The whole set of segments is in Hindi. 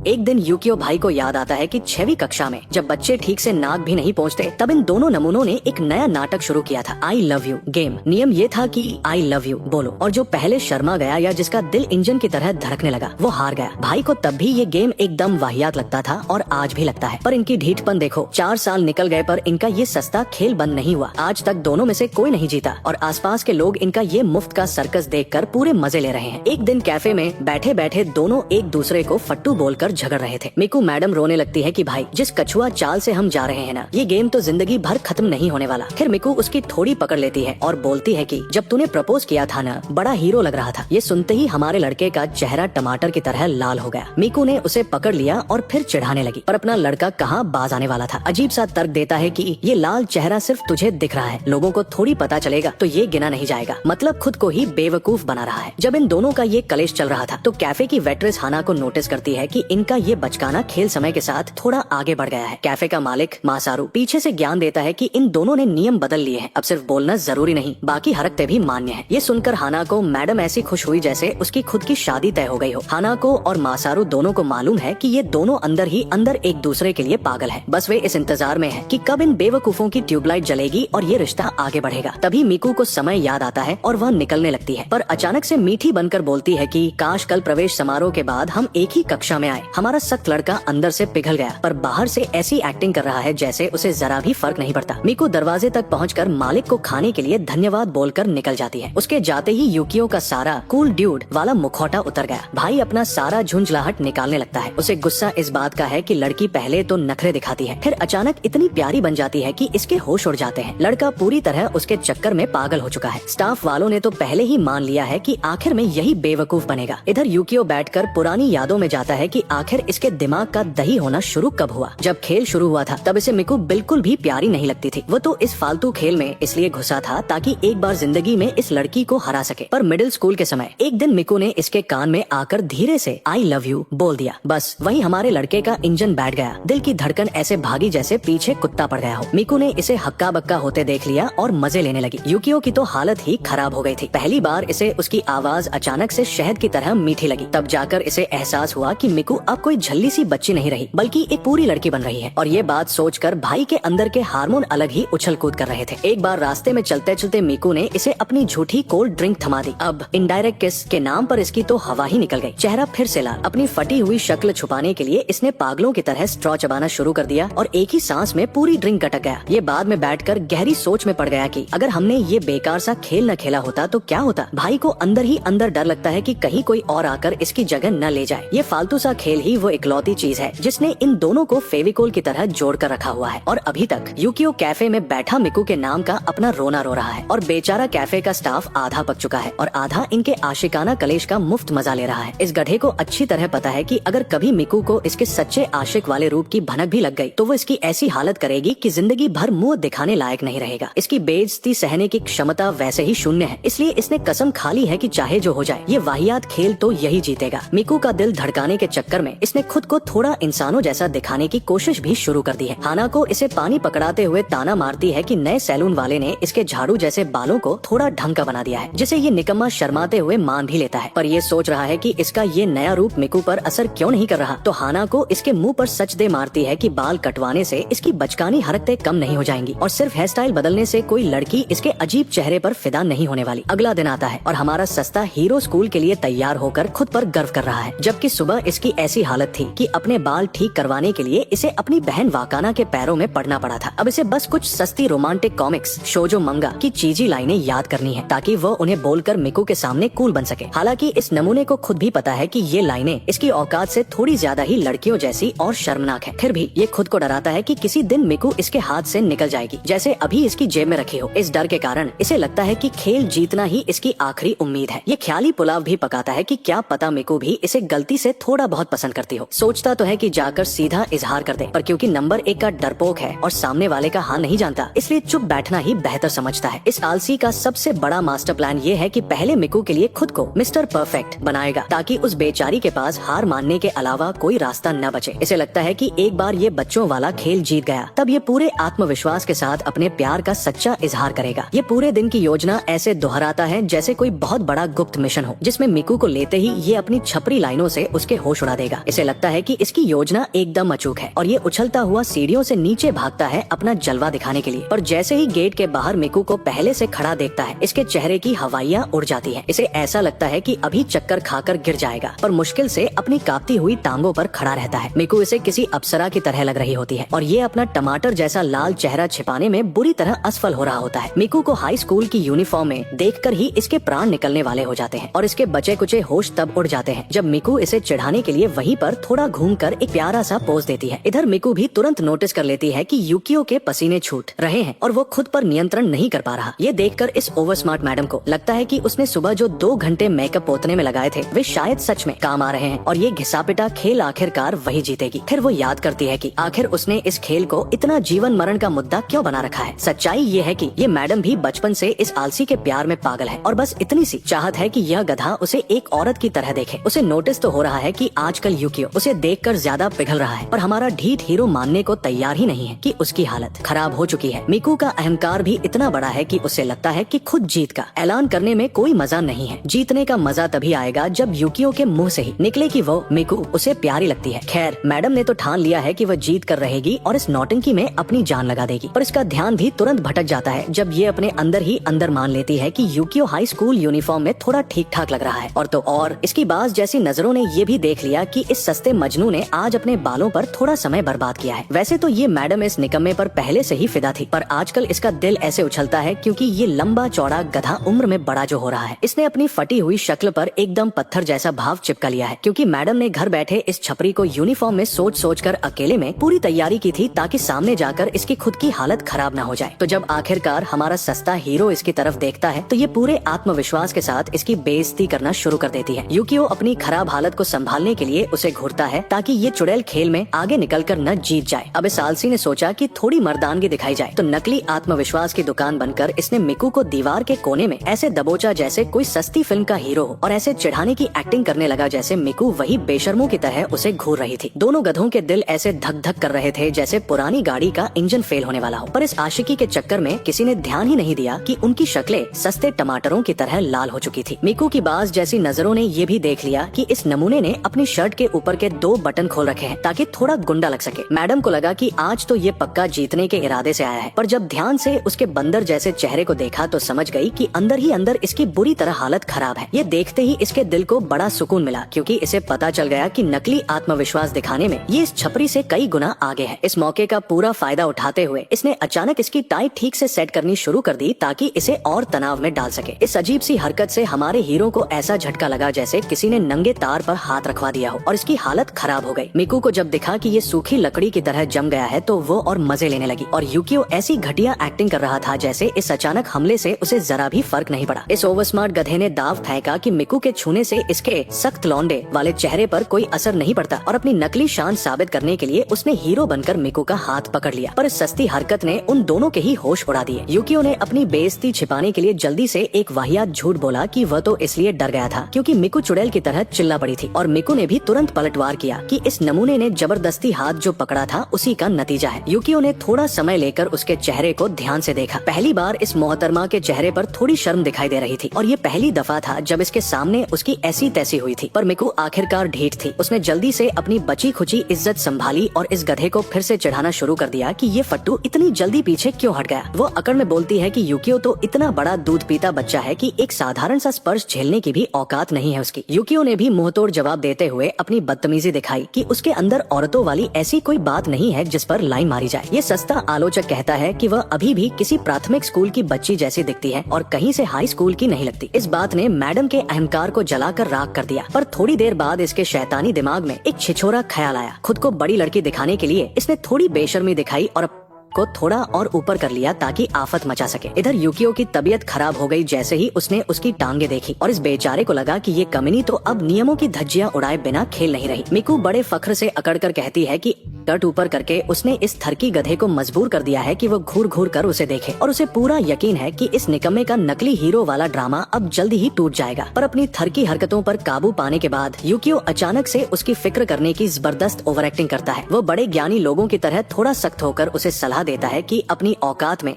एक दिन यूकियो भाई को याद आता है कि 6वीं कक्षा में जब बच्चे ठीक से नाक भी नहीं पहुँचते तब इन दोनों नमूनों ने एक नया नाटक शुरू किया था, आई लव यू गेम। नियम ये था कि आई लव यू बोलो और जो पहले शर्मा गया या जिसका दिल इंजन की तरह धड़कने लगा वो हार गया। भाई को तब भी ये गेम एकदम वाहियात लगता था और आज भी लगता है, पर इनकी ढीठपन देखो। 4 साल निकल गए पर इनका ये सस्ता खेल बंद नहीं हुआ। आज तक दोनों में से कोई नहीं जीता और आसपास के लोग इनका ये मुफ्त का सर्कस देखकर पूरे मजे ले रहे हैं। एक दिन कैफे में बैठे बैठे दोनों एक दूसरे को फट्टू बोलकर झगड़ रहे थे। मिकू मैडम रोने लगती है कि भाई जिस कछुआ चाल से हम जा रहे हैं ना, ये गेम तो जिंदगी भर खत्म नहीं होने वाला। फिर मिकू उसकी थोड़ी पकड़ लेती है और बोलती है कि जब तूने प्रपोज किया था ना, बड़ा हीरो लग रहा था। ये सुनते ही हमारे लड़के का चेहरा टमाटर की तरह लाल हो गया। मिकू ने उसे पकड़ लिया और फिर चिढ़ाने लगी, पर अपना लड़का कहाँ बाज आने वाला था। अजीब सा तर्क देता है कि ये लाल चेहरा सिर्फ तुझे दिख रहा है, लोगों को थोड़ी पता चलेगा तो ये गिना नहीं जाएगा। मतलब खुद को ही बेवकूफ बना रहा है। जब इन दोनों का ये कलेश चल रहा था तो कैफे की वेट्रेस हाना को नोटिस करती है कि इनका ये बचकाना खेल समय के साथ थोड़ा आगे बढ़ गया है। कैफे का मालिक मासारू पीछे से ज्ञान देता है कि इन दोनों ने नियम बदल लिए हैं, अब सिर्फ बोलना जरूरी नहीं, बाकी हरकतें भी मान्य है। ये सुनकर हाना को मैडम ऐसी खुश हुई जैसे उसकी खुद की शादी तय हो गई हो। हाना को और मासारू दोनों को मालूम है कि ये दोनों अंदर ही अंदर एक दूसरे के लिए पागल है। बस वे इस इंतजार में है कि कब इन बेवकूफों की ट्यूबलाइट जलेगी और ये रिश्ता आगे बढ़ेगा। तभी मिकू को समय याद आता है और वह निकलने लगती है, पर अचानक से मीठी बनकर बोलती है कि काश कल प्रवेश समारोह के बाद हम एक ही कक्षा में आए। हमारा सख्त लड़का अंदर से पिघल गया, पर बाहर से ऐसी एक्टिंग कर रहा है जैसे उसे जरा भी फर्क नहीं पड़ता। मिकू दरवाजे तक पहुंचकर मालिक को खाने के लिए धन्यवाद बोलकर निकल जाती है। उसके जाते ही यूकियो का सारा कूल ड्यूड वाला मुखौटा उतर गया। भाई अपना सारा झुंझलाहट निकालने लगता है। उसे गुस्सा इस बात का है कि लड़की पहले तो नखरे दिखाती है, फिर अचानक इतनी प्यारी बन जाती है कि इसके होश उड़ जाते हैं। लड़का पूरी तरह उसके चक्कर में पागल हो चुका है। स्टाफ वालों ने तो पहले ही मान लिया है कि आखिर में यही बेवकूफ बनेगा। इधर यूकियो बैठकर पुरानी यादों में जाता है कि आखिर इसके दिमाग का दही होना शुरू कब हुआ। जब खेल शुरू हुआ था तब इसे मिकू बिल्कुल भी प्यारी नहीं लगती थी। वो तो इस फालतू खेल में इसलिए घुसा था ताकि एक बार जिंदगी में इस लड़की को हरा सके। पर मिडिल स्कूल के समय एक दिन मिकू ने इसके कान में आकर धीरे से आई लव यू बोल दिया। बस वहीं हमारे लड़के का इंजन बैठ गया। दिल की धड़कन ऐसे भागी जैसे पीछे कुत्ता पड़ गया हो। मिकू ने इसे हक्का बक्का होते देख लिया और मजे लेने लगी। यूकियो की तो हालत ही खराब हो गई थी। पहली बार इसे उसकी आवाज अचानक से शहद की तरह मीठी लगी। तब जाकर इसे एहसास हुआ कि मिकू अब कोई झल्ली सी बच्ची नहीं रही बल्कि एक पूरी लड़की बन रही है। और ये बात सोचकर भाई के अंदर के हार्मोन अलग ही उछल कूद कर रहे थे। एक बार रास्ते में चलते चलते मिकू ने इसे अपनी झूठी कोल्ड ड्रिंक थमा दी। अब इनडायरेक्ट किस के नाम पर इसकी तो हवा ही निकल गई। चेहरा फिर से लाल। अपनी फटी हुई शक्ल छुपाने के लिए इसने पागलों की तरह स्ट्रॉ चबाना शुरू कर दिया और एक ही सांस में पूरी ड्रिंक गटक गया। ये बाद में बैठकर गहरी सोच में पड़ गया कि अगर हमने ये बेकार सा खेल न खेला होता तो क्या होता। भाई को अंदर ही अंदर डर लगता है कि कहीं कोई और आकर इसकी जगह न ले जाए। ये फालतू सा खेल ही वो इकलौती चीज है जिसने इन दोनों को फेविकोल की तरह जोड़ कर रखा हुआ है। और अभी तक यूकियो कैफे में बैठा मिकू के नाम का अपना रोना रो रहा है और बेचारा कैफे का स्टाफ आधा पक चुका है और आधा इनके आशिकाना कलेश का मुफ्त मजा ले रहा है। इस गधे को अच्छी तरह पता है कि अगर कभी मिकू को इसके सच्चे आशिक वाले रूप की भनक भी लग गई तो वो इसकी ऐसी हालत करेगी कि जिंदगी भर मुंह दिखाने लायक नहीं रहेगा। इसकी बेइज्जती सहने की क्षमता वैसे ही शून्य है, इसलिए इसने कसम खा ली है कि चाहे जो हो जाए ये वाहियात खेल तो यही जीतेगा। मिकू का दिल धड़काने के चक्कर में इसने खुद को थोड़ा इंसानों जैसा दिखाने की कोशिश भी शुरू कर दी है। हाना को इसे पानी पकड़ाते हुए ताना मारती है कि नए सैलून वाले ने इसके झाड़ू जैसे बालों को थोड़ा ढंग का बना दिया है, जिसे ये निकम्मा शर्माते हुए मान भी लेता है। पर ये सोच रहा है कि इसका ये नया रूप मिकू पर असर क्यों नहीं कर रहा। तो हाना को इसके मुंह पर सच दे मारती है कि बाल कटवाने से इसकी बचकानी हरकतें कम नहीं हो जाएंगी और सिर्फ हेयर स्टाइल बदलने से कोई लड़की इसके अजीब चेहरे पर फिदा नहीं होने वाली। अगला दिन आता है और हमारा सस्ता हीरो स्कूल के लिए तैयार होकर खुद पर गर्व कर रहा है, जबकि सुबह इसकी ऐसी हालत थी कि अपने बाल ठीक करवाने के लिए इसे अपनी बहन वाकाना के पैरों में पड़ना पड़ा था। अब इसे बस कुछ सस्ती रोमांटिक कॉमिक्स, शोजो मंगा की चीजी लाइनें याद करनी है ताकि वो उन्हें बोलकर मिकू के सामने कूल बन सके। हालांकि इस नमूने को खुद भी पता है कि ये लाइनें इसकी औकात से थोड़ी ज्यादा ही लड़कियों जैसी और शर्मनाक है। फिर भी ये खुद को डराता है कि किसी दिन मिकू इसके हाथ से निकल जाएगी, जैसे अभी इसकी जेब में रखी हो। इस डर के कारण इसे लगता है कि खेल जीतना ही इसकी आखिरी उम्मीद है। ये ख्याली पुलाव भी पकाता है कि क्या पता मिकू भी इसे गलती से थोड़ा बहुत पसंद करती हो। सोचता तो है कि जाकर सीधा इजहार कर दे, पर क्योंकि नंबर 1 का डरपोक है और सामने वाले का हाल नहीं जानता, इसलिए चुप बैठना ही बेहतर समझता है। इस आलसी का सबसे बड़ा मास्टर प्लान ये है कि पहले मिकू के लिए खुद को मिस्टर परफेक्ट बनाएगा ताकि उस बेचारी के पास हार मानने के अलावा कोई रास्ता न बचे। इसे लगता है कि एक बार ये बच्चों वाला खेल जीत गया तब ये पूरे आत्मविश्वास के साथ अपने प्यार का सच्चा इजहार करेगा। ये पूरे दिन की योजना ऐसे दोहराता है जैसे कोई बहुत बड़ा गुप्त मिशन हो, जिसमें मिकू को लेते ही ये अपनी छपरी लाइनों से उसके होश उड़ा देगा। जाएगा। इसे लगता है कि इसकी योजना एकदम अचूक है और ये उछलता हुआ सीढ़ियों से नीचे भागता है अपना जलवा दिखाने के लिए। पर जैसे ही गेट के बाहर मिकू को पहले से खड़ा देखता है, इसके चेहरे की हवाइयाँ उड़ जाती है। इसे ऐसा लगता है कि अभी चक्कर खाकर गिर जाएगा, पर मुश्किल से अपनी कांपती हुई टांगों पर खड़ा रहता है। मिकू इसे किसी अप्सरा की तरह लग रही होती है और ये अपना टमाटर जैसा लाल चेहरा छिपाने में बुरी तरह असफल हो रहा होता है। मिकू को हाई स्कूल की यूनिफॉर्म में देखकर ही इसके प्राण निकलने वाले हो जाते हैं और इसके बचे कुचे होश तब उड़ जाते हैं जब मिकू इसे चिढ़ाने के लिए वहीं पर थोड़ा घूमकर एक प्यारा सा पोज देती है। इधर मिकू भी तुरंत नोटिस कर लेती है कि यूकियो के पसीने छूट रहे हैं और वो खुद पर नियंत्रण नहीं कर पा रहा। ये देखकर इस ओवर स्मार्ट मैडम को लगता है कि उसने सुबह जो 2 घंटे मेकअप पोतने में लगाए थे वे शायद सच में काम आ रहे हैं और ये घिसापिटा खेल आखिरकार वही जीतेगी। फिर वो याद करती है कि आखिर उसने इस खेल को इतना जीवन मरण का मुद्दा क्यों बना रखा है। सच्चाई ये है कि ये मैडम भी बचपन से इस आलसी के प्यार में पागल है और बस इतनी सी चाहत है कि यह गधा उसे एक औरत की तरह देखे। उसे नोटिस तो हो रहा है कि आजकल यूकियो उसे देखकर ज्यादा पिघल रहा है, पर हमारा ढीठ हीरो मानने को तैयार ही नहीं है कि उसकी हालत खराब हो चुकी है। मिकू का अहंकार भी इतना बड़ा है कि उसे लगता है कि खुद जीत का ऐलान करने में कोई मजा नहीं है। जीतने का मजा तभी आएगा जब यूकियो के मुंह से ही निकले कि वो मिकू उसे प्यारी लगती है। खैर, मैडम ने तो ठान लिया है कि वह जीत कर रहेगी और इस नौटंकी में अपनी जान लगा देगी, पर इसका ध्यान भी तुरंत भटक जाता है जब ये अपने अंदर ही अंदर मान लेती है कि यूकियो हाई स्कूल यूनिफॉर्म में थोड़ा ठीक ठाक लग रहा है। और तो और इसकी बाज जैसी नजरों ने ये भी देख लिया कि इस सस्ते मजनू ने आज अपने बालों पर थोड़ा समय बर्बाद किया है। वैसे तो ये मैडम इस निकम्मे पर पहले से ही फिदा थी, पर आजकल इसका दिल ऐसे उछलता है क्योंकि ये लंबा चौड़ा गधा उम्र में बड़ा जो हो रहा है। इसने अपनी फटी हुई शक्ल पर एकदम पत्थर जैसा भाव चिपका लिया है क्योंकि मैडम ने घर बैठे इस छपरी को यूनिफॉर्म में सोच सोच कर अकेले में पूरी तैयारी की थी ताकि सामने जाकर इसकी खुद की हालत खराब ना हो जाए। तो जब आखिरकार हमारा सस्ता हीरो इसकी तरफ देखता है तो ये पूरे आत्मविश्वास के साथ इसकी बेइज्जती करना शुरू कर देती है। यूकियो अपनी खराब हालत को संभालने के लिए उसे घूरता है ताकि ये चुड़ैल खेल में आगे निकलकर न जीत जाए। अब इस आलसी ने सोचा कि थोड़ी मर्दानगी दिखाई जाए, तो नकली आत्मविश्वास की दुकान बनकर इसने मिकू को दीवार के कोने में ऐसे दबोचा जैसे कोई सस्ती फिल्म का हीरो हो और ऐसे चिढ़ाने की एक्टिंग करने लगा जैसे मिकू वही बेशर्मों की तरह उसे घूर रही थी। दोनों गधों के दिल ऐसे धक धक कर रहे थे जैसे पुरानी गाड़ी का इंजन फेल होने वाला हो, पर इस आशिकी के चक्कर में किसी ने ध्यान ही नहीं दिया कि उनकी शक्लें सस्ते टमाटरों की तरह लाल हो चुकी थी। मिकू की बाज जैसी नजरों ने ये भी देख लिया कि इस नमूने ने अपनी शर्ट के ऊपर के 2 बटन खोल रखे हैं ताकि थोड़ा गुंडा लग सके। मैडम को लगा कि आज तो ये पक्का जीतने के इरादे से आया है, पर जब ध्यान से उसके बंदर जैसे चेहरे को देखा तो समझ गई कि अंदर ही अंदर इसकी बुरी तरह हालत खराब है। ये देखते ही इसके दिल को बड़ा सुकून मिला क्योंकि इसे पता चल गया कि नकली आत्मविश्वास दिखाने में ये इस छपरी से कई गुना आगे है। इस मौके का पूरा फायदा उठाते हुए इसने अचानक इसकी टाई ठीक से सेट करनी शुरू कर दी ताकि इसे और तनाव में डाल सके। इस अजीब सी हरकत से हमारे हीरो को ऐसा झटका लगा जैसे किसी ने नंगे तार पर हाथ रखवा दिया हो और इसकी हालत खराब हो गई। मिकू को जब दिखा कि ये सूखी लकड़ी की तरह जम गया है तो वो और मजे लेने लगी और यूकियो ऐसी घटिया एक्टिंग कर रहा था जैसे इस अचानक हमले से उसे जरा भी फर्क नहीं पड़ा। इस ओवर स्मार्ट गधे ने दाव फेंका कि मिकू के छूने से इसके सख्त लौंडे वाले चेहरे पर कोई असर नहीं पड़ता और अपनी नकली शान साबित करने के लिए उसने हीरो बनकर मिकू का हाथ पकड़ लिया, पर इस सस्ती हरकत ने उन दोनों के ही होश उड़ा दिए। यूकियो ने अपनी बेइज्जती छिपाने के लिए जल्दी से एक वाहियात झूठ बोला कि वह तो इसलिए डर गया था क्योंकि मिकू चुड़ैल की तरह चिल्ला पड़ी थी और मिकू ने भी तुरंत पलटवार किया कि इस नमूने ने जबरदस्ती हाथ जो पकड़ा था उसी का नतीजा है। यूकियो ने थोड़ा समय लेकर उसके चेहरे को ध्यान से देखा। पहली बार इस मोहतरमा के चेहरे पर थोड़ी शर्म दिखाई दे रही थी और ये पहली दफा था जब इसके सामने उसकी ऐसी तैसी हुई थी, पर मिकू आखिरकार ढीठ थी। उसने जल्दी से अपनी बची खुची इज्जत संभाली और इस गधे को फिर से चिढ़ाना शुरू कर दिया कि ये फट्टू इतनी जल्दी पीछे क्यों हट गया। वो अकड़ में बोलती है कि यूकियो तो इतना बड़ा दूध पीता बच्चा है कि एक साधारण सा स्पर्श झेलने की भी औकात नहीं है उसकी। यूकियो ने भी मुंहतोड़ जवाब देते हुए अपनी बदतमीजी दिखाई कि उसके अंदर औरतों वाली ऐसी कोई बात नहीं है जिस पर लाइन मारी जाए। ये सस्ता आलोचक कहता है कि वह अभी भी किसी प्राथमिक स्कूल की बच्ची जैसी दिखती है और कहीं से हाई स्कूल की नहीं लगती। इस बात ने मैडम के अहंकार को जलाकर राख कर दिया, पर थोड़ी देर बाद इसके शैतानी दिमाग में एक छिछोरा ख्याल आया। खुद को बड़ी लड़की दिखाने के लिए इसने थोड़ी बेशर्मी दिखाई और को थोड़ा और ऊपर कर लिया ताकि आफत मचा सके। इधर यूकियो की तबीयत खराब हो गई जैसे ही उसने उसकी टांगे देखी और इस बेचारे को लगा कि ये कमीनी तो अब नियमों की धज्जियां उड़ाए बिना खेल नहीं रही। मिकू बड़े फख्र से अकड़ कर कहती है कि कट ऊपर करके उसने इस थरकी गधे को मजबूर कर दिया है कि वो घूर घूर कर उसे देखे और उसे पूरा यकीन है कि इस निकम्मे का नकली हीरो वाला ड्रामा अब जल्दी ही टूट जाएगा। पर अपनी थरकी हरकतों पर काबू पाने के बाद यूकियो अचानक से उसकी फिक्र करने की जबरदस्त ओवर एक्टिंग करता है। वो बड़े ज्ञानी लोगों की तरह थोड़ा सख्त होकर उसे सलाह देता है कि अपनी औकात में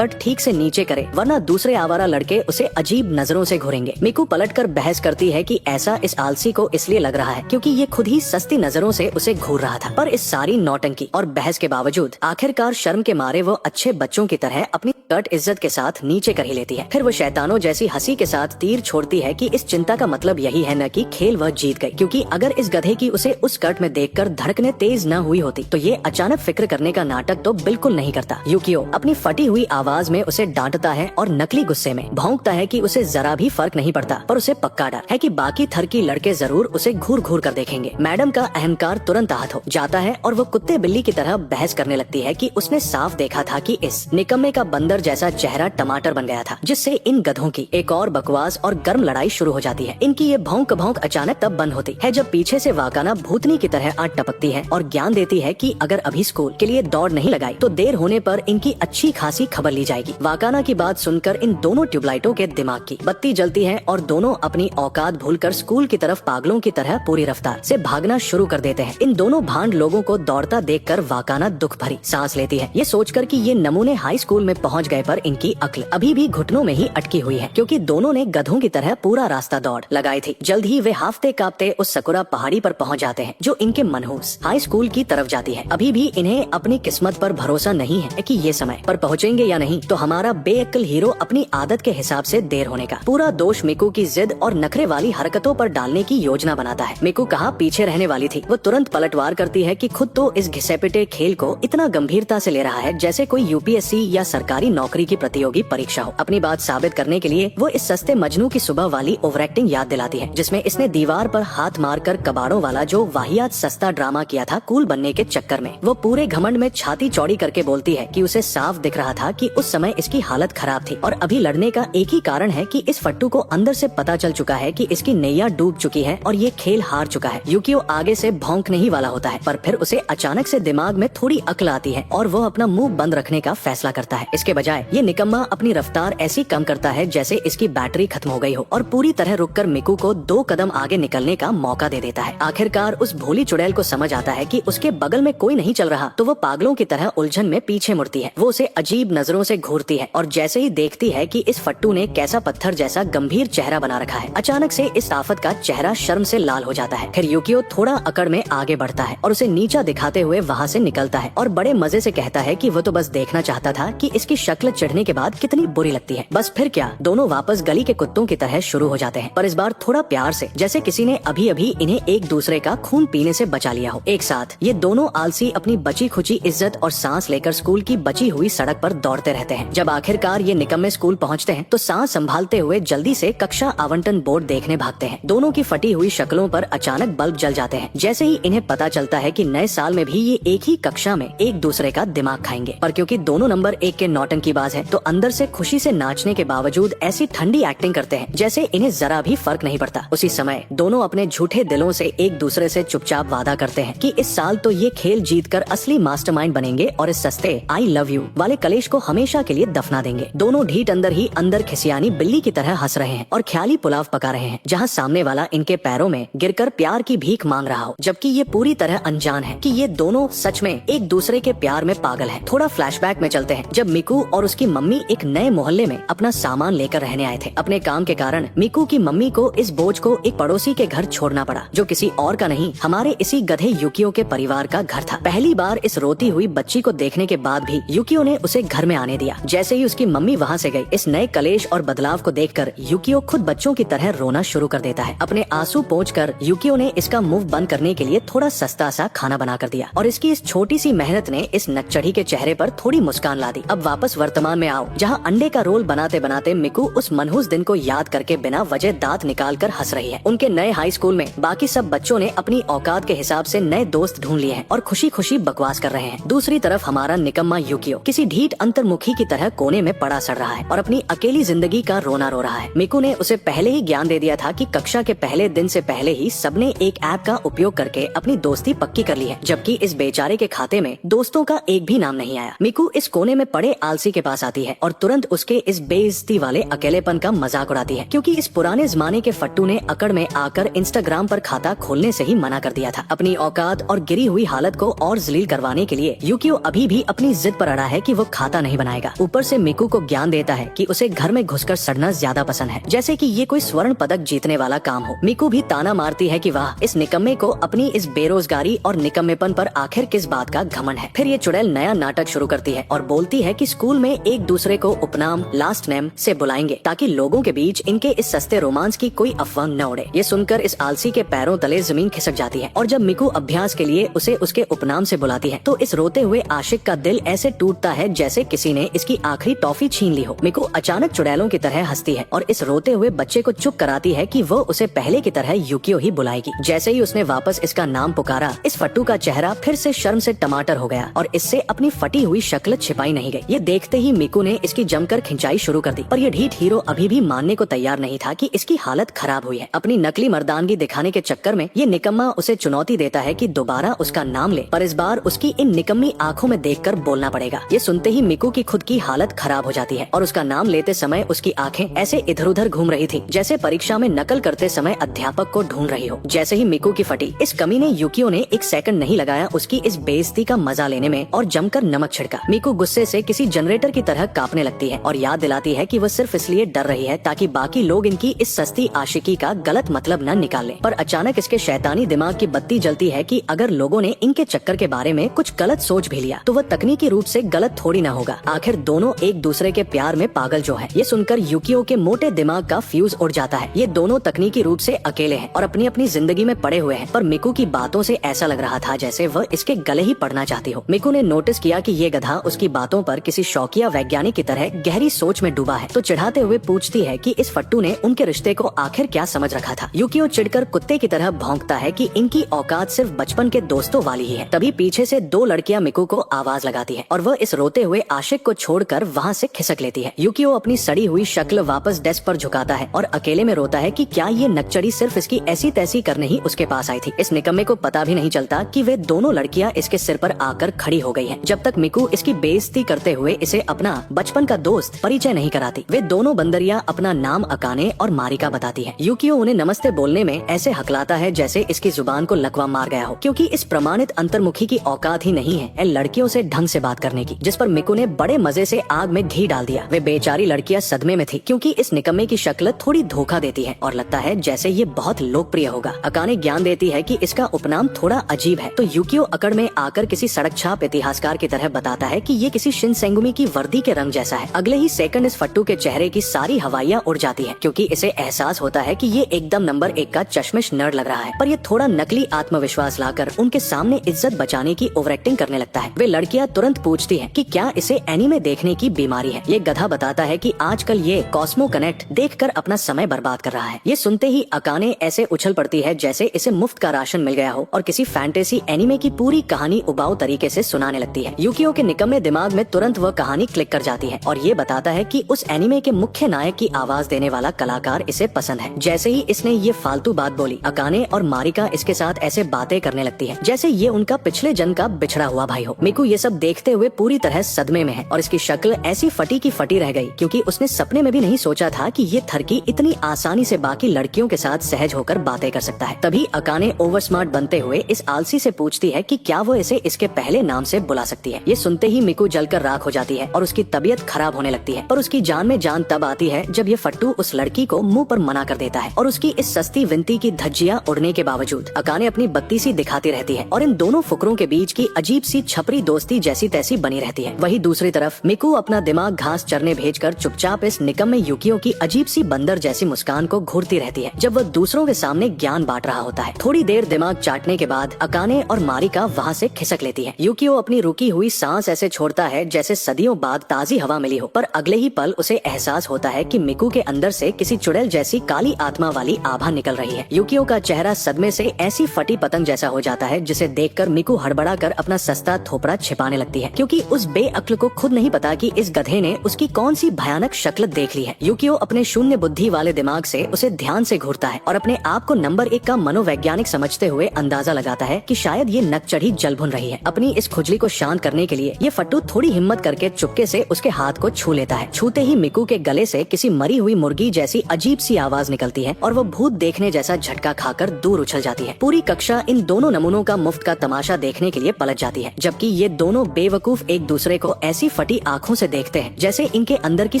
कट ठीक से नीचे करे, वरना दूसरे आवारा लड़के उसे अजीब नजरों से घूरेंगे। मिकू पलटकर बहस करती है कि ऐसा इस आलसी को इसलिए लग रहा है क्योंकि ये खुद ही सस्ती नजरों से उसे घूर रहा था। पर इस सारी नौटंकी और बहस के बावजूद आखिरकार शर्म के मारे वो अच्छे बच्चों की तरह अपनी कट इज्जत के साथ नीचे कर ही लेती है। फिर वो शैतानों जैसी हंसी के साथ तीर छोड़ती है कि इस चिंता का मतलब यही है न कि खेल वह जीत गई, क्योंकि अगर इस गधे की उसे उस कट में देखकर धड़कने तेज न हुई होती तो ये अचानक फिक्र करने का नाटक तो बिल्कुल नहीं करता। यूकियो अपनी फटी हुई आवाज में उसे डांटता है और नकली गुस्से में भौंकता है कि उसे जरा भी फर्क नहीं पड़ता, पर उसे पक्का डर है कि बाकी थरकी लड़के जरूर उसे घूर घूर कर देखेंगे। मैडम का अहंकार तुरंत आहत हो जाता है और वो कुत्ते बिल्ली की तरह बहस करने लगती है कि उसने साफ देखा था कि इस निकम्मे का बंदर जैसा चेहरा टमाटर बन गया था, जिससे इन गधों की एक और बकवास और गर्म लड़ाई शुरू हो जाती है। इनकी ये भौंक भौंक अचानक तब बंद होती है जब पीछे से वाकाना भूतनी की तरह आ टपकती है और ज्ञान देती है कि अगर अभी स्कूल के लिए दौड़ नहीं लगाई तो देर होने पर इनकी अच्छी खासी खबर ली जाएगी। वाकाना की बात सुनकर इन दोनों ट्यूबलाइटों के दिमाग की बत्ती जलती है और दोनों अपनी औकात भूलकर स्कूल की तरफ पागलों की तरह पूरी रफ्तार से भागना शुरू कर देते हैं। इन दोनों भांड लोगों को दौड़ता देखकर वाकाना दुख भरी सांस लेती है, ये सोचकर कि ये नमूने हाई स्कूल में पहुंच गए, पर इनकी अक्ल अभी भी घुटनों में ही अटकी हुई है, क्योंकि दोनों ने गधों की तरह पूरा रास्ता दौड़ लगाई थी। जल्द ही वे हाफते कांपते उस सकुरा पहाड़ी पर पहुंच जाते हैं जो इनके मनहूस हाई स्कूल की तरफ जाती है। अभी भी इन्हें अपनी किस्मत पर भरोसा नहीं है कि ये समय पर पहुंचेंगे या नहीं, तो हमारा बेअक्ल हीरो अपनी आदत के हिसाब से देर होने का पूरा दोष मिकू की जिद और नखरे वाली हरकतों पर डालने की योजना बनाता है। मिकू कहाँ पीछे रहने वाली थी, वो तुरंत पलटवार करती है कि खुद तो इस घिसेपिटे खेल को इतना गंभीरता से ले रहा है जैसे कोई यूपीएससी या सरकारी नौकरी की प्रतियोगी परीक्षा हो। अपनी बात साबित करने के लिए वो इस सस्ते मजनू की सुबह वाली ओवर एक्टिंग याद दिलाती है, जिसमें इसने दीवार पर हाथ मारकर कबाड़ों वाला जो वाहियात सस्ता ड्रामा किया था कूल बनने के चक्कर में। वो पूरे घमंड में छाती चौड़ी करके बोलती है कि उसे साफ दिख रहा था कि उस समय इसकी हालत खराब थी और अभी लड़ने का एक ही कारण है कि इस फट्टू को अंदर से पता चल चुका है कि इसकी नैया डूब चुकी है और ये खेल हार चुका है। यूकियो आगे से भौंकने ही वाला होता है, पर फिर उसे अचानक से दिमाग में थोड़ी अक्ल आती है और वो अपना मुंह बंद रखने का फैसला करता है। इसके बजाय ये निकम्मा अपनी रफ्तार ऐसी कम करता है जैसे इसकी बैटरी खत्म हो गई हो और पूरी तरह रुककर मिकू को 2 कदम आगे निकलने का मौका दे देता है। आखिरकार उस भोली चुड़ैल को समझ आता है कि उसके बगल में कोई नहीं चल रहा, तो वो पागलों की तरह उलझन में पीछे मुड़ती है। वो उसे अजीब नजरों से घूरती है और जैसे ही देखती है कि इस फट्टू ने कैसा पत्थर जैसा गंभीर चेहरा बना रखा है, अचानक से इस आफत का चेहरा शर्म से लाल हो जाता है। फिर यूकियो थोड़ा अकड़ में आगे बढ़ता है और उसे नीचा दिखाते हुए वहाँ से निकलता है और बड़े मजे से कहता है कि वो तो बस देखना चाहता था कि इसकी शक्ल चढ़ने के बाद कितनी बुरी लगती है। बस फिर क्या, दोनों वापस गली के कुत्तों की तरह शुरू हो जाते हैं, पर इस बार थोड़ा प्यार से, जैसे किसी ने अभी अभी इन्हें एक दूसरे का खून पीने से बचा लिया हो। एक साथ ये दोनों आलसी अपनी बची खुची इज्जत और सांस लेकर स्कूल की बची हुई सड़क पर दौड़ते रहते हैं। जब आखिरकार ये निकम्मे स्कूल पहुंचते हैं तो सांस संभालते हुए जल्दी से कक्षा आवंटन बोर्ड देखने भागते हैं। दोनों की फटी हुई शक्लों पर अचानक बल्ब जल जाते हैं, जैसे ही इन्हें पता चलता है कि नए साल में भी ये एक ही कक्षा में एक दूसरे का दिमाग खाएंगे। पर क्योंकि दोनों नंबर 1 के नौटंकीबाज हैं, तो अंदर से खुशी से नाचने के बावजूद ऐसी ठंडी एक्टिंग करते हैं जैसे इन्हें जरा भी फर्क नहीं पड़ता। उसी समय दोनों अपने झूठे दिलों से एक दूसरे से चुपचाप वादा करते हैं कि इस साल तो ये खेल जीतकर असली मास्टरमाइंड बनेंगे और इस सस्ते आई लव यू वाले कलेश को हमेशा के लिए दफना देंगे। दोनों ढीठ अंदर ही अंदर खिसियानी बिल्ली की तरह हंस रहे हैं और ख्याली पुलाव पका रहे हैं, जहाँ सामने वाला इनके पैरों में गिरकर प्यार की भीख मांग रहा हो, जबकि ये पूरी तरह अनजान है कि ये दोनों सच में एक दूसरे के प्यार में पागल हैं। थोड़ा फ्लैशबैक में चलते हैं जब मिकू और उसकी मम्मी एक नए मोहल्ले में अपना सामान लेकर रहने आए थे। अपने काम के कारण मिकू की मम्मी को इस बोझ को एक पड़ोसी के घर छोड़ना पड़ा, जो किसी और का नहीं, हमारे इसी गधे यूकियो के परिवार का घर था। पहली बार इस रोती हुई बच्ची को देखने के बाद भी यूकियो ने उसे घर में आने दिया। जैसे ही उसकी मम्मी वहाँ से गई, इस नए कलेश और बदलाव को देखकर यूकियो खुद बच्चों की तरह रोना शुरू कर देता है। अपने आंसू पोंछकर यूकियो ने इसका मुंह बंद करने के लिए थोड़ा सस्ता सा खाना बना कर दिया और इसकी इस छोटी सी मेहनत ने इस नक्चढ़ी के चेहरे पर थोड़ी मुस्कान ला दी। अब वापस वर्तमान में आओ, जहाँ अंडे का रोल बनाते बनाते मिकू उस मनहूस दिन को याद करके बिना वजह दांत निकाल कर हंस रही है। उनके नए हाई स्कूल में बाकी सब बच्चों ने अपनी औकात के हिसाब से नए दोस्त ढूंढ लिए हैं और खुशी खुशी बकवास कर रहे हैं। दूसरी तरफ हमारा निकम्मा यूकियो किसी ढीठ अंतर्मुखी की तरह कोने में पड़ा सड़ रहा है और अपनी अकेली जिंदगी का रोना रो रहा है। मिकू ने उसे पहले ही ज्ञान दे दिया था कि कक्षा के पहले दिन से पहले ही सबने एक ऐप का उपयोग करके अपनी दोस्ती पक्की कर ली है, जबकि इस बेचारे के खाते में दोस्तों का एक भी नाम नहीं आया। मिकू इस कोने में पड़े आलसी के पास आती है और तुरंत उसके इस बेइज्जती वाले अकेलेपन का मजाक उड़ाती है, क्योंकि इस पुराने जमाने के फट्टू ने अकड़ में आकर इंस्टाग्राम पर खाता खोलने से ही मना कर दिया था। अपनी औकात और गिरी हुई हालत को और जलील करवाने के लिए यूकियो अभी भी अपनी जिद पर अड़ा है कि वो खाता नहीं बनाएगा। ऊपर से मिकू को ज्ञान देता है कि उसे घर में घुसकर सड़ना ज्यादा पसंद है, जैसे कि ये कोई स्वर्ण पदक जीतने वाला काम हो। मिकू भी ताना मारती है कि वाह, इस निकम्मे को अपनी इस बेरोजगारी और निकम्मेपन पर आखिर किस बात का घमंड है। फिर ये चुड़ैल नया नाटक शुरू करती है और बोलती है कि स्कूल में एक दूसरे को उपनाम, लास्ट नेम से बुलाएंगे ताकि लोगों के बीच इनके इस सस्ते रोमांस की कोई अफवाह न उड़े। ये सुनकर इस आलसी के पैरों तले जमीन खिसक जाती है और जब मिकू अभ्यास के लिए उसे उसके उपनाम से बुलाती है तो इस रोते हुए आशिक का दिल ऐसे टूटता है जैसे किसी ने इसकी आखिरी टॉफी छीन ली हो। मिकू अचानक चुड़ैलों की तरह हंसती है और इस रोते हुए बच्चे को चुप कराती है कि वो उसे पहले की तरह यूकियो ही बुलाएगी। जैसे ही उसने वापस इसका नाम पुकारा, इस फट्टू का चेहरा फिर से शर्म से टमाटर हो गया और इससे अपनी फटी हुई शक्ल छिपाई नहीं गई। ये देखते ही मिकू ने इसकी जमकर खिंचाई शुरू कर दी, पर ये ढीठ हीरो अभी भी मानने को तैयार नहीं था कि इसकी हालत खराब हुई है। अपनी नकली मर्दानगी दिखाने के चक्कर में ये निकम्मा उसे चुनौती देता है कि दोबारा उसका नाम ले, पर इस बार उसकी इन निकम्मी आंखों में देखकर बोलना पड़ेगा। ये सुनते ही मिकू की खुद की हालत खराब हो जाती है और उसका नाम लेते समय उसकी आंखें ऐसे इधर उधर घूम रही थी जैसे परीक्षा में नकल करते समय अध्यापक को ढूंढ रही हो। जैसे ही मिकू की फटी, इस कमीने यूकियो ने एक सेकंड नहीं लगाया उसकी इस बेइज्जती का मजा लेने में और जमकर नमक छिड़का। मिकू गुस्से से किसी जनरेटर की तरह कांपने लगती है और याद दिलाती है कि वह सिर्फ इसलिए डर रही है ताकि बाकी लोग इनकी इस सस्ती आशिकी का गलत मतलब न निकाल लें। पर अचानक इसके शैतानी दिमाग की बत्ती जलती है कि अगर लोगों ने इनके चक्कर के बारे में कुछ गलत सोच भी लिया तो वह तकनीकी रूप से गलत थोड़ी ना होगा। आखिर दोनों एक दूसरे के प्यार में पागल जो है। ये सुनकर यूकियो के मोटे दिमाग का फ्यूज उड़ जाता है। ये दोनों तकनीकी रूप से अकेले हैं और अपनी अपनी जिंदगी में पड़े हुए हैं, पर मिकू की बातों से ऐसा लग रहा था जैसे वह इसके गले ही पड़ना चाहती हो। मिकू ने नोटिस किया कि ये गधा उसकी बातों पर किसी शौकिया वैज्ञानिक की तरह गहरी सोच में डूबा है, तो चिढ़ाते हुए पूछती है कि इस फट्टू ने उनके रिश्ते को आखिर क्या समझ रखा था। यूकियो चिढ़कर कुत्ते की तरह भौंकता है कि इनकी औकात सिर्फ बचपन के दोस्तों वाली ही है। तभी पीछे से दो लड़कियां मिकू को आवाज लगाती है और वह इस रोते हुए आशिक को छोड़कर वहाँ से खिसक लेती है। यूकियो अपनी सड़ी हुई शक्ल वापस डेस्क पर झुकाता है और अकेले में रोता है कि क्या ये नकचड़ी सिर्फ इसकी ऐसी तैसी करने ही उसके पास आई थी। इस निकम्मे को पता भी नहीं चलता कि वे दोनों लड़कियां इसके सिर पर आकर खड़ी हो गई हैं। जब तक मिकू इसकी बेइज्जती करते हुए इसे अपना बचपन का दोस्त परिचय नहीं कराती। वे दोनों बंदरिया अपना नाम अकाने और मारिका बताती है। यूकियो उन्हें नमस्ते बोलने में ऐसे हकलाता है जैसे इसकी जुबान को लकवा मार गया हो, क्योंकि इस प्रमाणित अंतर्मुखी की औकात ही नहीं है लड़कियों से ढंग से बात करने की, जिस पर मिकू ने बड़े मजे से आग में घी डाल दिया। वे बेचारी लड़कियां सदमे में थी क्योंकि इस निकम्मे की शक्ल थोड़ी धोखा देती है और लगता है जैसे ये बहुत लोकप्रिय होगा। अकाने ज्ञान देती है कि इसका उपनाम थोड़ा अजीब है, तो यूकियो अकड़ में आकर किसी सड़क छाप इतिहासकार की तरह बताता है कि ये किसी शिनसेंगुमी की वर्दी के रंग जैसा है। अगले ही सेकंड इस फट्टू के चेहरे की सारी हवाइयां उड़ जाती है क्योंकि इसे एहसास होता है कि ये एकदम नंबर 1 का चश्मिश नर्ड लग रहा है, पर ये थोड़ा नकली आत्मविश्वास लाकर उनके सामने इज्जत बचाने की ओवर एक्टिंग करने लगता है। वे लड़कियां तुरंत पूछती हैं कि क्या इसे एनीमे देखने की बीमारी है। ये गधा बताता है कि आजकल ये कॉस्मो कनेक्ट देखकर अपना समय बर्बाद कर रहा है। ये सुनते ही अकाने ऐसे उछल पड़ती है जैसे इसे मुफ्त का राशन मिल गया हो और किसी फैंटेसी एनीमे की पूरी कहानी उबाऊ तरीके से सुनाने लगती है। यूकियो के निकम्मे दिमाग में तुरंत वह कहानी क्लिक कर जाती है और ये बताता है कि उस एनीमे के मुख्य नायक की आवाज देने वाला कलाकार इसे पसंद है। जैसे ही इसने ये फालतू बात बोली, अकाने और मारिका इसके साथ ऐसे बातें करने लगती है जैसे ये उनका पिछले जन्म का बिछड़ा हुआ भाई हो। मिकू ये सब देखते हुए पूरी तरह सदमे में है और इसकी शक्ल ऐसी फटी की फटी रह गई क्योंकि उसने सपने में भी नहीं सोचा था कि ये थरकी इतनी आसानी से बाकी लड़कियों के साथ सहज होकर बातें कर सकता है। तभी अकाने ओवर स्मार्ट बनते हुए इस आलसी से पूछती है कि क्या वो इसे इसके पहले नाम से बुला सकती है। ये सुनते ही मिकू जलकर राख हो जाती है और उसकी तबीयत खराब होने लगती है, पर उसकी जान में जान तब आती है जब ये फट्टू उस लड़की को मुंह पर मना कर देता है और उसकी इस सस्ती विनती की धज्जियां उड़ने के बावजूद अकाने अपनी बत्ती सी दिखाती रहती है और इन दोनों फुकरों के बीच की अजीब सी छपरी दोस्ती जैसी तैसी बनी रहती है। वही दूसरी तरफ मिकू अपना दिमाग घास चरने भेजकर चुपचाप इस निकम्मे यूकियो की अजीब सी बंदर जैसी मुस्कान को घूरती रहती है जब वह दूसरों के सामने ज्ञान बांट रहा होता है। थोड़ी देर दिमाग चाटने के बाद अकाने और मारिका वहाँ से खिसक लेती है। यूकियो अपनी रुकी हुई सांस ऐसे छोड़ता है जैसे सदियों बाद ताजी हवा मिली हो, पर अगले ही पल उसे एहसास होता है कि मिकू के अंदर से किसी चुड़ैल जैसी काली आत्मा वाली आभा निकल रही है। यूकियो का चेहरा सदमे से ऐसी फटी पतंग जैसा हो जाता है जिसे देखकर मिकू हड़बड़ा कर अपना सस्ता थोपड़ा छिपाने लगती है क्योंकि उस बेअक्ल को खुद नहीं पता कि इस गधे ने उसकी कौन सी भयानक शक्ल देख ली है। यूकियो अपने शून्य बुद्धि वाले दिमाग से उसे ध्यान से घूरता है और अपने आप को नंबर 1 का मनोवैज्ञानिक समझते हुए अंदाजा लगाता है कि शायद ये नक चढ़ी जल भुन रही है। अपनी इस खुजली को शांत करने के लिए ये फट्टू थोड़ी हिम्मत करके चुपके से उसके हाथ को छू लेता है। छूते ही मिकू के गले से किसी मरी हुई मुर्गी जैसी अजीब सी आवाज निकलती है और वो भूत देखने जैसा झटका खाकर दूर उछल जाती है। पूरी कक्षा इन दोनों नमूनों का मुफ्त का तमाशा देखने के लिए पलट जाती है, जबकि ये दोनों बेवकूफ एक दूसरे को ऐसी फटी आँखों से देखते हैं जैसे इनके अंदर की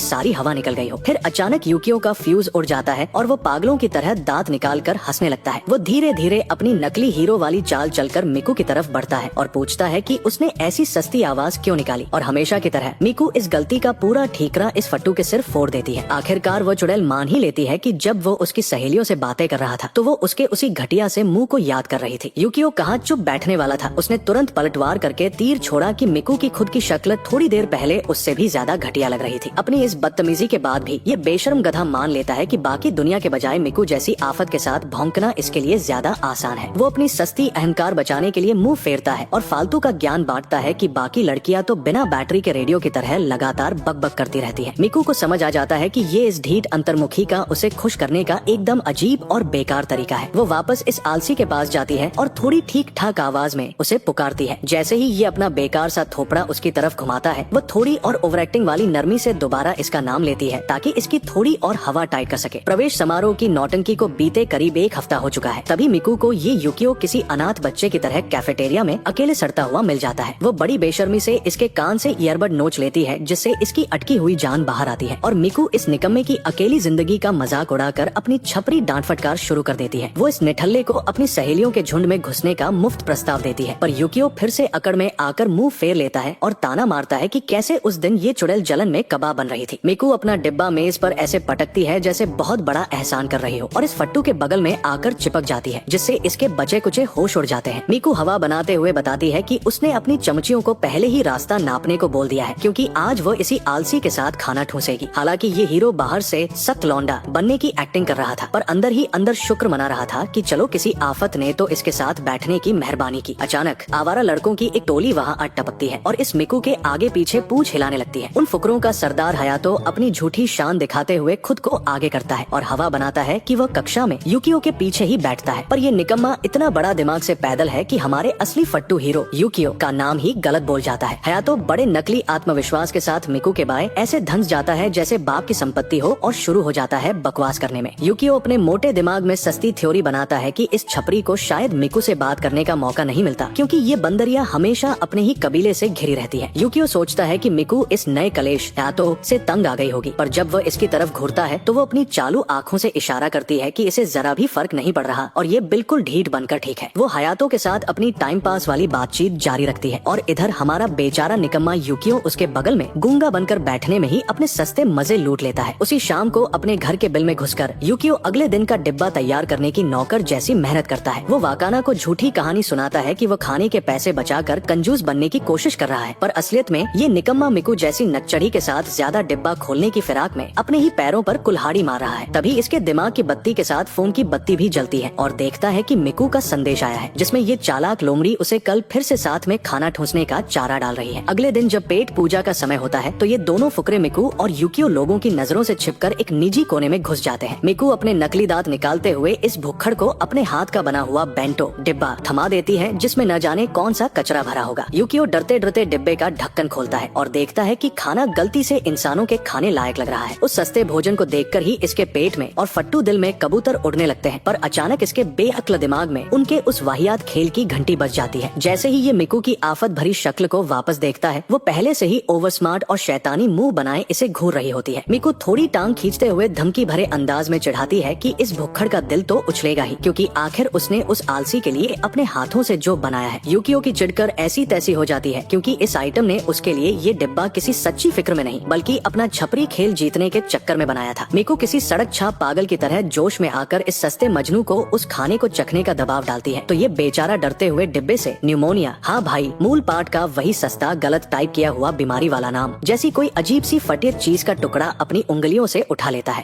सारी हवा निकल गई हो। फिर अचानक यूकियो का फ्यूज उड़ जाता है और वो पागलों की तरह दांत निकाल कर हंसने लगता है। वो धीरे धीरे अपनी नकली हीरो वाली चाल चलकर मिकू की तरफ बढ़ता है और पूछता है कि उसने ऐसी सस्ती आवाज क्यों निकाली। और हमेशा की तरह मिकू इस गलती का पूरा ठीकरा इस फट्टू के सिर फोड़ देती है। आखिरकार वो चुड़ैल मान ही लेती है कि जब वो उसकी सहेलियों से बातें कर रहा था तो वो उसके उसी घटिया से मुंह को याद कर रही थी। यूकियो कहाँ चुप बैठने वाला था, उसने तुरंत पलटवार करके तीर छोड़ा कि मिकू की खुद की शक्ल थोड़ी देर पहले उससे भी ज्यादा घटिया लग रही थी। अपनी इस बदतमीजी के बाद भी ये बेशर्म गधा मान लेता है कि बाकी दुनिया के बजाय मिकू जैसी आफत के साथ भौंकना इसके लिए ज्यादा आसान है। वो अपनी सस्ती अहंकार बचाने के लिए मुंह फेरता है और फालतू का ज्ञान बांटता है कि बाकी लड़कियां तो बिना बैटरी के रेडियो की तरह लगातार बकबक करती रहती है। मिकू को समझ आ जाता है कि ये इस ढीठ अंतर्मुखी का उसे खुश करने का एकदम अजीब और बेकार तरीका है। वो वापस इस आलसी के पास जाती है और थोड़ी ठीक ठाक आवाज में उसे पुकारती है। जैसे ही ये अपना बेकार सा थोपड़ा उसकी तरफ घुमाता है, वो थोड़ी और ओवर एक्टिंग वाली नरमी से दोबारा इसका नाम लेती है ताकि इसकी थोड़ी और हवा टाइट कर सके। प्रवेश समारोह की नौटंकी को बीते करीब 1 हफ्ता हो चुका है। तभी मिकू को ये यूकियो किसी अनाथ बच्चे की तरह कैफेटेरिया में अकेले सड़ता हुआ मिल जाता है। वो बड़ी बेशर्मी से इसके कान से ईयरबड नोच लेती है जिससे इसकी अटकी हुई जान बाहर आती है और मिकू इस निकम्मे की अकेली जिंदगी का मजाक उड़ाकर अपनी छपरी डांट फटकार शुरू कर देती है। वो इस निठल्ले को अपनी सहेलियों के झुंड में घुसने का मुफ्त प्रस्ताव देती है, पर यूकियो फिर से अकड़ में आकर मुंह फेर लेता है और ताना मारता है कि कैसे उस दिन ये चुड़ैल जलन में कबाब बन रही थी। मिकू अपना डिब्बा मेज पर ऐसे पटकती है जैसे बहुत बड़ा एहसान कर रही हो और इस फट्टू के बगल में आकर चिपक जाती है जिससे इसके बचे कुचे होश उड़ जाते हैं। मिकू हवा बनाते हुए बताती है कि उसने अपनी चमचियों को पहले ही रास्ता नापने को बोल दिया है क्योंकि आज वो इसी आलसी के साथ खाना ठूसेगी। हालांकि ये हीरो बाहर से सख्त लौंडा बनने की एक्टिंग कर रहा था पर अंदर ही अंदर शुक्र मना रहा था कि चलो किसी आफत ने तो इसके साथ बैठने की मेहरबानी की। अचानक आवारा लड़कों की एक टोली वहाँ आ टपकती है और इस मिकू के आगे पीछे पूंछ हिलाने लगती है। उन फुकरों का सरदार हयातो अपनी झूठी शान दिखाते हुए खुद को आगे करता है और हवा बनाता है कि वह कक्षा में यूकियो के पीछे ही बैठता है। पर ये निकम्मा इतना बड़ा दिमाग से पैदल है कि हमारे असली फट्टू हीरो यूकियो का नाम ही गलत बोल जाता है। हयातो बड़े नकली आत्मविश्वास के साथ मिकू के बाएं ऐसे धंस जाता है जैसे बाप की संपत्ति हो और शुरू हो जाता है बकवास करने में। यूकियो अपने मोटे दिमाग में सस्ती थ्योरी बनाता है कि इस छपरी को शायद मिकू से बात करने का मौका नहीं मिलता क्योंकि ये बंदरिया हमेशा अपने ही कबीले से घिरी रहती है। यूकियो सोचता है कि मिकू इस नए कलेश हयातो से तंग आ गई होगी, पर जब वह इसकी तरफ घूरता है तो वो अपनी चालू आंखों से इशारा करती है कि इसे जरा भी फर्क नहीं पड़ रहा और ये बिल्कुल ढीठ बनकर ठीक है। वो हयातो के साथ अपनी टाइम पास वाली बातचीत जारी रखती है और इधर हमारा बेचारा निकम्मा यूकियो उसके बगल में गूंगा बनकर बैठने में ही अपने सस्ते मजे लूट लेता है। उसी शाम को अपने घर के बिल में घुसकर यूकियो अगले दिन का डिब्बा तैयार करने की नौकर जैसी मेहनत करता है। वो वाकाना को झूठी कहानी सुनाता है कि वो खाने के पैसे बचाकर कंजूस बनने की कोशिश कर रहा है, पर असलियत में ये निकम्मा मिकू जैसी नकचढ़ी के साथ ज्यादा डिब्बा खोलने की फिराक में अपने ही पैरों पर कुल्हाड़ी मार रहा है। तभी इसके दिमाग की बत्ती के साथ फोन की बत्ती भी जलती है और देखता है कि मिकू का संदेश आया है जिसमें ये चालाक लोमड़ी उसे कल फिर से साथ में खाना ठूसने का चारा डाल रही है। अगले दिन जब पेट पूजा का समय होता है तो ये दोनों फुकरे मिकू और यूकियो लोगों की नजरों से छिपकर एक निजी कोने में घुस जाते हैं। मिकू अपने नकली दांत निकालते हुए इस भुक्खड़ को अपने हाथ का बना हुआ बेंटो डिब्बा थमा देती है जिसमें न जाने कौन सा कचरा भरा होगा। यूकियो डरते डरते डिब्बे का ढक्कन खोलता है और देखता है कि खाना गलती से इंसानों के खाने लायक लग रहा है। उस सस्ते भोजन को देखकर ही इसके पेट में और फट्टू दिल में कबूतर उड़ने लगते हैं, पर अचानक इसके बेअक्ल दिमाग में उनके उस वाहियात खेल की घंटी बज जाती है। जैसे ही ये मिकू की आफत भरी शक्ल को वापस देखता है, वो पहले से ही ओवर स्मार्ट और शैतानी मुंह बनाए इसे घूर रही होती है। मिकू थोड़ी टांग खींचते हुए धमकी भरे अंदाज में चिढ़ाती है कि इस भुक्खड़ का दिल तो उछलेगा ही, क्योंकि आखिर उसने उस आलसी के लिए अपने हाथों से जो बनाया है। यूकियो की चिढ़कर ऐसी तैसी हो जाती है क्योंकि इस आइटम ने उसके लिए ये डिब्बा किसी सच्ची फिक्र में नहीं बल्कि अपना छपरी खेल जीतने के चक्कर में बनाया था। मिकू किसी सड़क छाप पागल की तरह जोश में आकर इस सस्ते मजनू को उस खाने को चखने का दबाव डालती है तो ये बेचारा डरते हुए डिब्बे से न्यूमोनिया, हाँ भाई, मूल पाठ का वही सस्ता गलत टाइप किया हुआ बीमारी वाला नाम जैसी कोई अजीब सी फटी चीज का टुकड़ा अपनी उंगलियों से उठा लेता है।